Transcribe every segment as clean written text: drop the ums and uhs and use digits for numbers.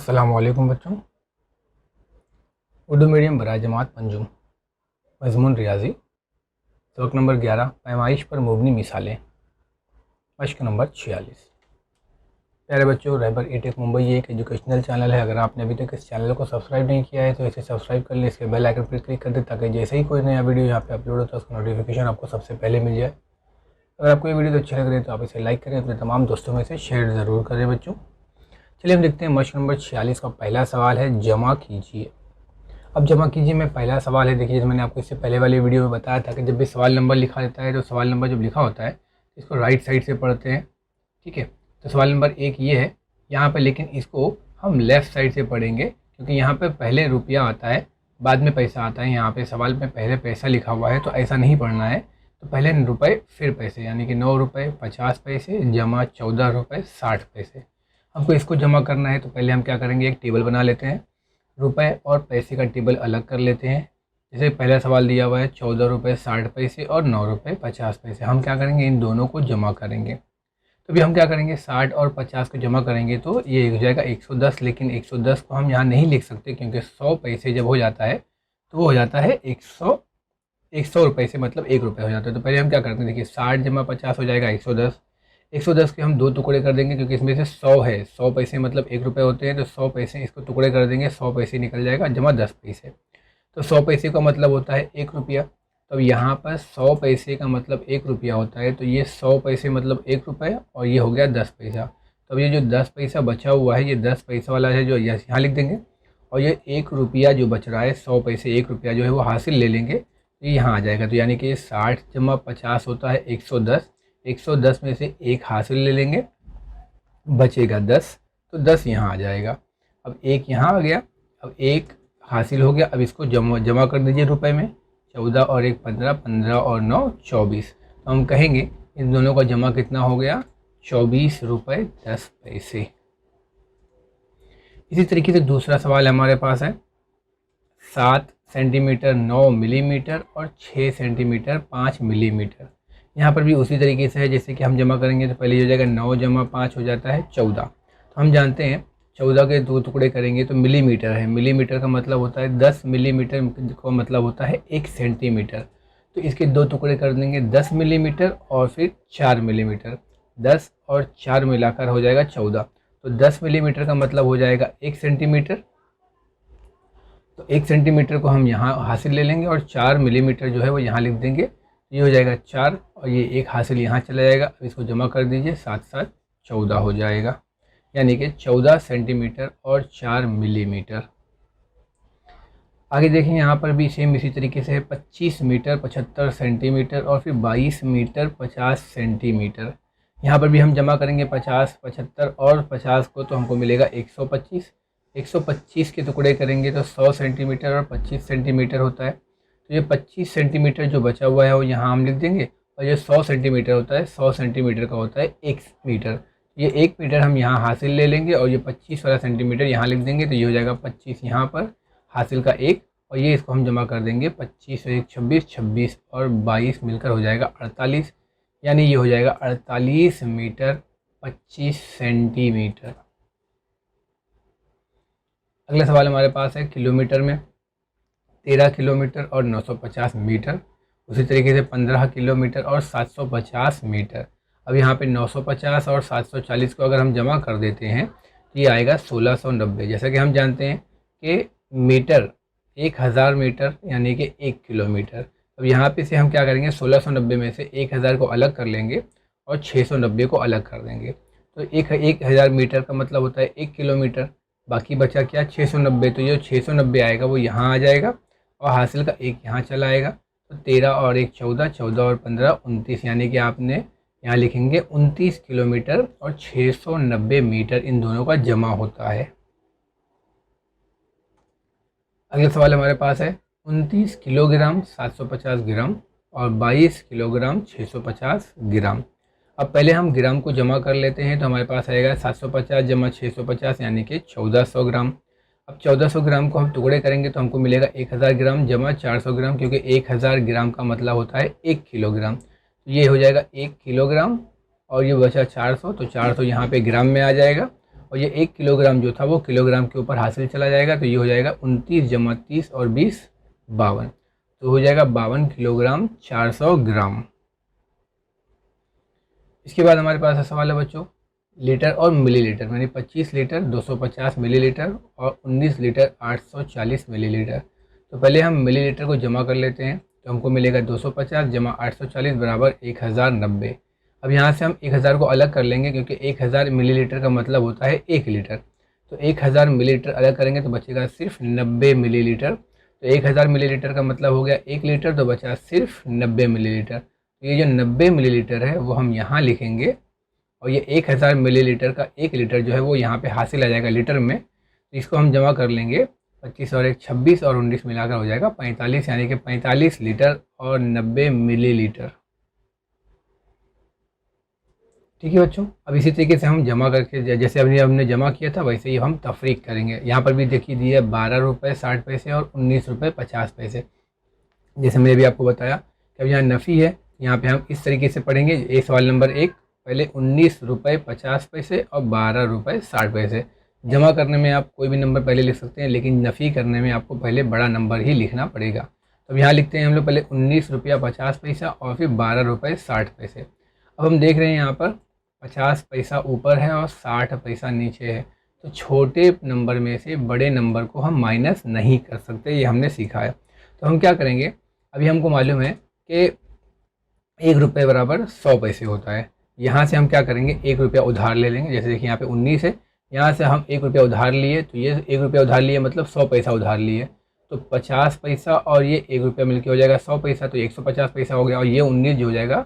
अस्सलाम वालेकुम बच्चों। उर्दू मीडियम बराए जमात मंजूम मज़मून रियाजी सबक नंबर 11 पैमाइश पर मुबनी मिसालें मश्क नंबर 46। प्यारे बच्चों, रहबर ई-टेक मुंबई ये एक एजुकेशनल चैनल है। अगर आपने अभी तक इस चैनल को सब्सक्राइब नहीं किया है तो इसे सब्सक्राइब कर लें, इसके बेल आइकन पर क्लिक कर दें ताकि जैसे ही कोई नया वीडियो यहाँ पे अपलोड होता है उसका नोटिफिकेशन आपको सबसे पहले मिल जाए। अगर आपको ये वीडियो अच्छी लग रही है तो आप इसे लाइक करें, अपने तमाम दोस्तों में से शेयर ज़रूर करें। बच्चों चलिए हम देखते हैं मश्क नंबर 46 का पहला सवाल है, जमा कीजिए। अब जमा कीजिए में पहला सवाल है, देखिए जैसे मैंने आपको इससे पहले वाली वीडियो में बताया था कि जब भी सवाल नंबर लिखा रहता है तो सवाल नंबर जब लिखा होता है इसको राइट साइड से पढ़ते हैं। ठीक है, तो सवाल नंबर 1 ये है यहाँ पर, लेकिन इसको हम लेफ़्ट साइड से पढ़ेंगे क्योंकि यहाँ पे पहले रुपया आता है बाद में पैसा आता है। यहाँ पे सवाल में पहले पैसा लिखा हुआ है तो ऐसा नहीं पढ़ना है। तो पहले रुपये फिर पैसे, यानी कि 9 रुपये 50 पैसे जमा 14 रुपये 60 पैसे। हमको इसको जमा करना है तो पहले हम क्या करेंगे, एक टेबल बना लेते हैं। रुपए और पैसे का टेबल अलग कर लेते हैं। जैसे पहला सवाल दिया हुआ है 14 रुपये 60 पैसे और 9 रुपये 50 पैसे। हम क्या करेंगे, इन दोनों को जमा करेंगे। तो भी हम क्या करेंगे, 60 और 50 को जमा करेंगे तो ये हो जाएगा 110। लेकिन 110 को हम यहाँ नहीं लिख सकते क्योंकि 100 पैसे जब हो जाता है तो वो हो जाता है 100 रुपये से, मतलब 1 रुपये हो जाता है। तो पहले हम क्या करते हैं, देखिए 60 जमा 50 हो जाएगा 110। 110 के हम 2 टुकड़े कर देंगे क्योंकि इसमें से 100 है, 100 पैसे मतलब 1 रुपये होते हैं। तो 100 पैसे इसको टुकड़े कर देंगे, 100 पैसे निकल जाएगा जमा 10 पैसे। तो 100 पैसे का मतलब होता है 1 रुपया। तो यहाँ पर 100 पैसे का मतलब 1 रुपया होता है। तो ये 100 पैसे मतलब 1 रुपये और ये हो गया 10 पैसा। तो अब ये जो 10 पैसा बचा हुआ है ये 10 पैसा वाला है जो यहाँ लिख देंगे, और ये 1 रुपया जो बच रहा है 100 पैसे 1 रुपया जो है वो हासिल ले लेंगे, ये यहाँ आ जाएगा। तो यानी कि 60 जमा 50 होता है 110। 110 में से 1 हासिल ले लेंगे, बचेगा 10। तो 10 यहाँ आ जाएगा। अब 1 यहाँ आ गया, अब 1 हासिल हो गया। अब इसको जमा कर दीजिए रुपए में। 14 और 1 15, 15 और 9 24। तो हम कहेंगे इन दोनों का जमा कितना हो गया, 24 रुपये 10 पैसे। इसी तरीके से दूसरा सवाल हमारे पास है, 7 सेंटीमीटर 9 मिलीमीटर और 6 सेंटीमीटर 5 मिलीमीटर। यहाँ पर भी उसी तरीके से है, जैसे कि हम जमा करेंगे तो पहले हो जाएगा 9 जमा 5 हो जाता है 14। तो हम जानते हैं 14 के 2 टुकड़े करेंगे तो मिलीमीटर है। मिलीमीटर का मतलब होता है 10 मिलीमीटर का मतलब होता है 1 सेंटीमीटर। तो इसके 2 टुकड़े कर देंगे 10 मिलीमीटर और फिर 4 मिलीमीटर। 10 और 4 मिलाकर हो जाएगा 14। तो 10 मिलीमीटर का मतलब हो जाएगा 1 सेंटीमीटर। तो 1 सेंटीमीटर को हम यहाँ हासिल ले लेंगे और 4 मिलीमीटर जो है वो यहाँ लिख देंगे। ये हो जाएगा 4 और ये 1 हासिल यहाँ चला जाएगा। अब इसको जमा कर दीजिए, 7 7 14 हो जाएगा, यानी कि 14 सेंटीमीटर और 4 मिलीमीटर। आगे देखें, यहाँ पर भी सेम इसी तरीके से है, 25 मीटर 75 सेंटीमीटर और फिर 22 मीटर 50 सेंटीमीटर। यहाँ पर भी हम जमा करेंगे 50 75 और 50 को, तो हमको मिलेगा 125। 125 के टुकड़े करेंगे तो 100 सेंटीमीटर और 25 सेंटीमीटर होता है। तो ये 25 सेंटीमीटर जो बचा हुआ है वो यहाँ हम लिख देंगे, और ये 100 सेंटीमीटर होता है, 100 सेंटीमीटर का होता है 1 मीटर। ये 1 मीटर हम यहाँ हासिल ले लेंगे और ये 25 वाला सेंटीमीटर यहाँ लिख देंगे। तो ये हो जाएगा 25 यहाँ पर हासिल का 1, और ये इसको हम जमा कर देंगे 25 और 1 26, 26 और 22 मिलकर हो जाएगा 48, यानी ये हो जाएगा 48 मीटर 25 सेंटीमीटर। अगला सवाल हमारे पास है किलोमीटर में, 13 किलोमीटर और 950 मीटर। उसी तरीके से 15 किलोमीटर और 750 मीटर। अब यहाँ पे 950 और 740 को अगर हम जमा कर देते हैं तो ये आएगा 1690। जैसा कि हम जानते हैं कि मीटर 1000 मीटर यानी कि 1 किलोमीटर। अब यहाँ पे से हम क्या करेंगे, 1690 में से 1000 को अलग कर लेंगे और 690 को अलग कर देंगे। तो 1000 मीटर का मतलब होता है 1 किलोमीटर। बाकी बचा क्या, 690। तो ये 690 आएगा वो यहाँ आ जाएगा और हासिल का 1 यहाँ चला आएगा। तो 13 और 1 14, 14 और 15 29, यानी कि आपने यहाँ लिखेंगे 29 किलोमीटर और 690 मीटर इन दोनों का जमा होता है। अगला सवाल हमारे पास है 29 किलोग्राम 750 ग्राम और 22 किलोग्राम 650 ग्राम। अब पहले हम ग्राम को जमा कर लेते हैं, तो हमारे पास आएगा 750 जमा 650 यानी कि 1400 ग्राम। अब 1400 ग्राम को हम टुकड़े करेंगे तो हमको मिलेगा 1000 ग्राम जमा 400 ग्राम, क्योंकि 1000 ग्राम का मतलब होता है 1 किलोग्राम। तो ये हो जाएगा 1 किलोग्राम और ये बचा 400, तो 400 यहाँ पे ग्राम में आ जाएगा और ये 1 किलोग्राम जो था वो किलोग्राम के ऊपर हासिल चला जाएगा, तो ये हो जाएगा 29 जमा 30 और 20 52, तो हो जाएगा 52 किलोग्राम 400 ग्राम। इसके बाद हमारे पास सवाल है बच्चों लीटर और मिलीलीटर, यानी 25 लीटर 250 मिलीलीटर और 19 लीटर 840 मिलीलीटर। तो पहले हम मिलीलीटर को जमा कर लेते हैं, तो हमको मिलेगा 250 जमा 840 बराबर 1090। अब यहाँ से हम 1000 को अलग कर लेंगे, क्योंकि 1000 मिलीलीटर का मतलब होता है 1 लीटर। तो 1000 मिलीलीटर अलग करेंगे तो बचेगा सिर्फ 90 मिलीलीटर। तो 1000 मिलीलीटर का मतलब हो गया 1 लीटर, तो बचा सिर्फ 90 मिलीलीटर। तो ये जो 90 मिलीलीटर है वो हम यहाँ लिखेंगे, और ये 1000 मिलीलीटर का 1 लीटर जो है वो यहाँ पे हासिल आ जाएगा लीटर में। तो इसको हम जमा कर लेंगे, 25 और 1 26 और 19 मिलाकर हो जाएगा 45, यानी कि 45 लीटर और 90 मिलीलीटर। ठीक है बच्चों, अब इसी तरीके से हम जमा करके, जैसे अभी हमने जमा किया था वैसे ही हम तफरीक करेंगे। यहाँ पर भी देखिए दिया 12 रुपये 60 पैसे और 19 रुपये 50 पैसे। जैसे मैंने भी आपको बताया कि अब यहाँ नफ़ी है, यहाँ पे हम इस तरीके से पढ़ेंगे। एक सवाल नंबर 1 पहले 19 रुपये 50 पैसे और 12 रुपये 60 पैसे। जमा करने में आप कोई भी नंबर पहले लिख सकते हैं, लेकिन नफ़ी करने में आपको पहले बड़ा नंबर ही लिखना पड़ेगा। तो अब यहाँ लिखते हैं हम लोग पहले 19 रुपया 50 पैसा और फिर 12 रुपये 60 पैसे। अब हम देख रहे हैं यहाँ पर 50 पैसा ऊपर है और 60 पैसा नीचे है, तो छोटे नंबर में से बड़े नंबर को हम माइनस नहीं कर सकते, ये हमने सीखा है। तो हम क्या करेंगे, अभी हमको मालूम है कि 1 रुपये बराबर 100 पैसे होता है। यहाँ से हम क्या करेंगे, 1 रुपया उधार ले लेंगे। जैसे देखिए यहाँ पे 19 है, यहाँ से हम 1 रुपया उधार लिए, तो ये 1 रुपया उधार लिए मतलब 100 पैसा उधार लिए, तो 50 पैसा और ये 1 रुपया मिलकर हो जाएगा 100 पैसा, तो 150 पैसा हो गया। और ये 19 जो हो जाएगा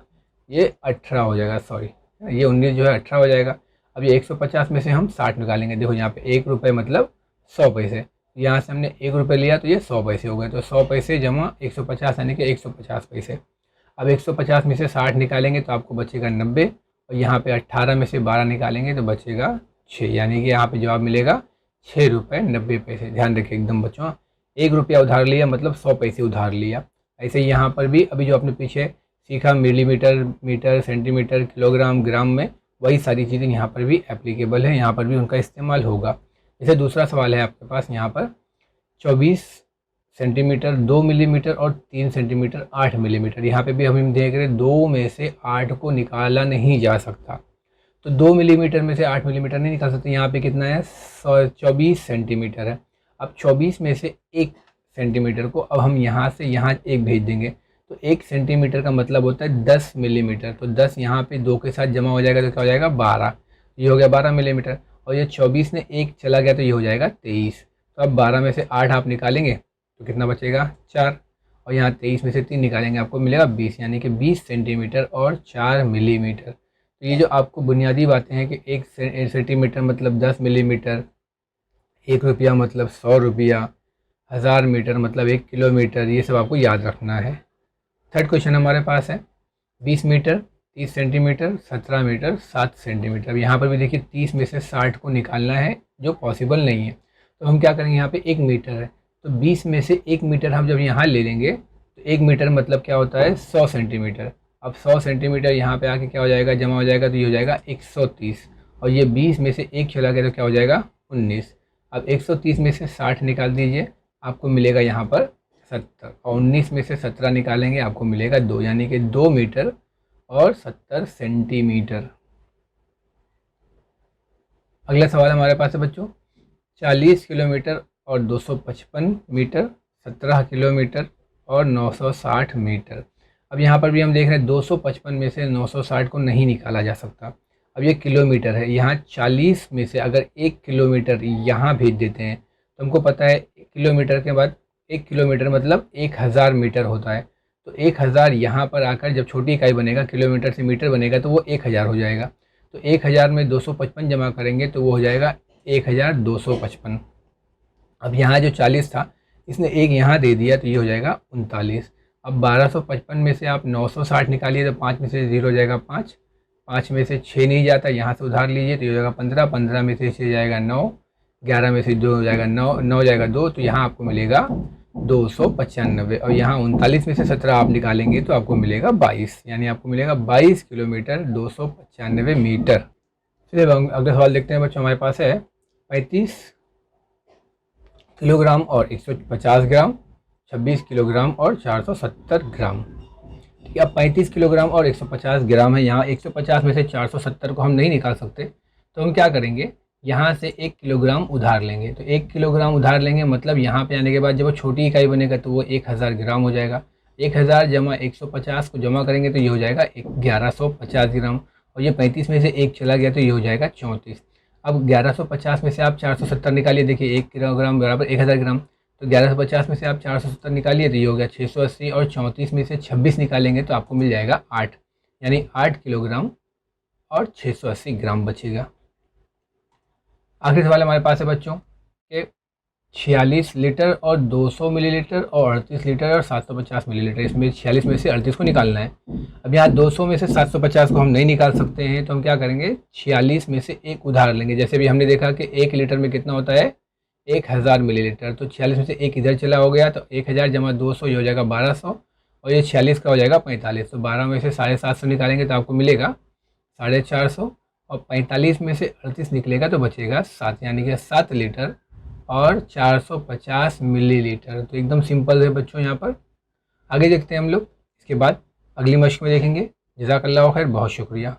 ये 18 हो जाएगा, सॉरी ये 19 जो है 18 हो जाएगा। अब ये 150 में से हम 60 निकालेंगे। देखो यहाँ पे 1 रुपये मतलब 100 पैसे, यहाँ से हमने 1 रुपये लिया तो ये 100 पैसे हो गए, तो 100 पैसे जमा 150 यानी कि 150 पैसे। अब 150 में से 60 निकालेंगे तो आपको बचेगा 90, और यहाँ पे 18 में से 12 निकालेंगे तो बचेगा 6, यानी कि यहाँ पे जवाब मिलेगा 6 रुपये 90 पैसे। ध्यान रखिए एकदम बच्चों, 1 रुपया उधार लिया मतलब 100 पैसे उधार लिया। ऐसे ही यहाँ पर भी अभी जो आपने पीछे सीखा मिलीमीटर, मीटर, सेंटीमीटर, किलोग्राम, ग्राम में, वही सारी चीज़ें यहाँ पर भी एप्लीकेबल है, यहाँ पर भी उनका इस्तेमाल होगा। जैसे दूसरा सवाल है आपके पास यहाँ पर 24 सेंटीमीटर 2 मिलीमीटर और 3 सेंटीमीटर 8 मिलीमीटर। यहाँ पे भी हम देख रहे हैं 2 में से 8 को निकाला नहीं जा सकता, तो 2 मिलीमीटर में से 8 मिलीमीटर नहीं निकाल सकते। यहाँ पे कितना है 24 सेंटीमीटर है। अब 24 में से 1 सेंटीमीटर को अब हम यहाँ से यहाँ 1 भेज देंगे, तो 1 सेंटीमीटर का मतलब होता है 10 मिलीमीटर। तो 10 यहाँ पे 2 के साथ जमा हो जाएगा तो क्या हो जाएगा 12, ये हो गया 12 मिलीमीटर। और ये 24 ने 1 चला गया तो ये हो जाएगा 23। तो अब 12 में से 8 आप निकालेंगे तो कितना बचेगा 4, और यहाँ 23 में से 3 निकालेंगे आपको मिलेगा 20, यानी कि 20 सेंटीमीटर और 4 मिलीमीटर। तो ये जो आपको बुनियादी बातें हैं कि 1 सेंटीमीटर मतलब 10 मिलीमीटर, 1 रुपया मतलब 100 रुपया, 1000 मीटर मतलब 1 किलोमीटर, ये सब आपको याद रखना है। थर्ड क्वेश्चन हमारे पास है 20 मीटर 30 सेंटीमीटर 17 मीटर 7 सेंटीमीटर। अब यहाँ पर भी देखिए 30 में से 60 को निकालना है, जो पॉसिबल नहीं है। तो हम क्या करेंगे, यहाँ पे 1 मीटर है, तो 20 में से 1 मीटर हम जब यहाँ ले लेंगे तो 1 मीटर मतलब क्या होता है 100 सेंटीमीटर। अब 100 सेंटीमीटर यहाँ पे आके क्या हो जाएगा, जमा हो जाएगा, तो ये हो जाएगा 130, और ये 20 में से 1 चला गया तो क्या हो जाएगा 19। अब 130 में से 60 निकाल दीजिए, आपको मिलेगा यहाँ पर 70, और 19 में से 17 निकालेंगे आपको मिलेगा 2, यानी कि 2 मीटर और 70 सेंटीमीटर। अगला सवाल हमारे पास है बच्चों 40 किलोमीटर और 255 मीटर, 17 किलोमीटर और 960 मीटर। अब यहाँ पर भी हम देख रहे हैं 255 में से 960 को नहीं निकाला जा सकता। अब ये किलोमीटर है, यहाँ 40 में से अगर 1 किलोमीटर यहाँ भेज देते हैं तो हमको पता है किलोमीटर के बाद 1 किलोमीटर मतलब 1000 मीटर होता है। तो 1000 यहाँ पर आकर जब छोटी इकाई बनेगा, किलोमीटर से मीटर बनेगा, तो वो 1000 हो जाएगा। तो 1000 में 255 जमा करेंगे तो वो हो जाएगा 1255। अब यहाँ जो 40 था इसने 1 यहाँ दे दिया तो ये हो जाएगा 39। अब 1255 में से आप 960 निकालिए तो 5 में से 0 हो जाएगा 5, 5 में से 6 नहीं जाता, यहाँ से उधार लीजिए तो ये हो जाएगा 15, 15 में से 6 जाएगा 9, 11 में से 2 हो जाएगा 9, 9 जाएगा 2, तो यहाँ आपको मिलेगा 295। और यहाँ 39 में से 17 आप निकालेंगे तो आपको मिलेगा 22, यानी आपको मिलेगा 22 किलोमीटर 295 मीटर। चलिए अगला सवाल देखते हैं बच्चों। हमारे पास है 35 किलोग्राम और 150 ग्राम, 26 किलोग्राम और 470 ग्राम। ठीक है, अब 35 किलोग्राम और 150 ग्राम है। यहाँ 150 में से 470 को हम नहीं निकाल सकते, तो हम क्या करेंगे, यहाँ से 1 किलोग्राम उधार लेंगे। तो 1 किलोग्राम उधार लेंगे, मतलब यहाँ पे आने के बाद जब वो छोटी इकाई बनेगा तो वो 1000 ग्राम हो जाएगा। 1000 जमा 150 को जमा करेंगे तो ये हो जाएगा 1150 ग्राम, और ये 35 में से 1 चला गया तो ये हो जाएगा 34। अब 1150 में से आप 470 निकालिए। देखिए 1 किलोग्राम बराबर 1000 ग्राम, तो 1150 में से आप 470 निकालिए तो ये हो गया 680, और 34 में से 26 निकालेंगे तो आपको मिल जाएगा 8, यानी 8 किलोग्राम और 680 ग्राम बचेगा। आखिरी सवाल हमारे पास है बच्चों कि 46 लीटर और 200 मिलीलीटर और 38 लीटर और 750 मिलीलीटर, इसमें 46 में से 38 को निकालना है। अब यहाँ 200 में से 750 को हम नहीं निकाल सकते हैं, तो हम क्या करेंगे, 46 में से एक उधार लेंगे। जैसे भी हमने देखा कि 1 लीटर में कितना होता है, 1000 मिलीलीटर, तो 46 में से एक इधर चला हो गया, तो 1000 जमा 200 ये हो जाएगा 1200, और ये 46 का हो जाएगा 45। तो 12 में से 750 निकालेंगे तो आपको मिलेगा 450, और 45 में से 38 निकलेगा तो बचेगा 7, यानी कि 7 लीटर और 450 मिलीलीटर। तो एकदम सिंपल है बच्चों। यहाँ पर आगे देखते हैं हम लोग, इसके बाद अगली मश्क में देखेंगे। जज़ाकल्लाह खैर, बहुत शुक्रिया।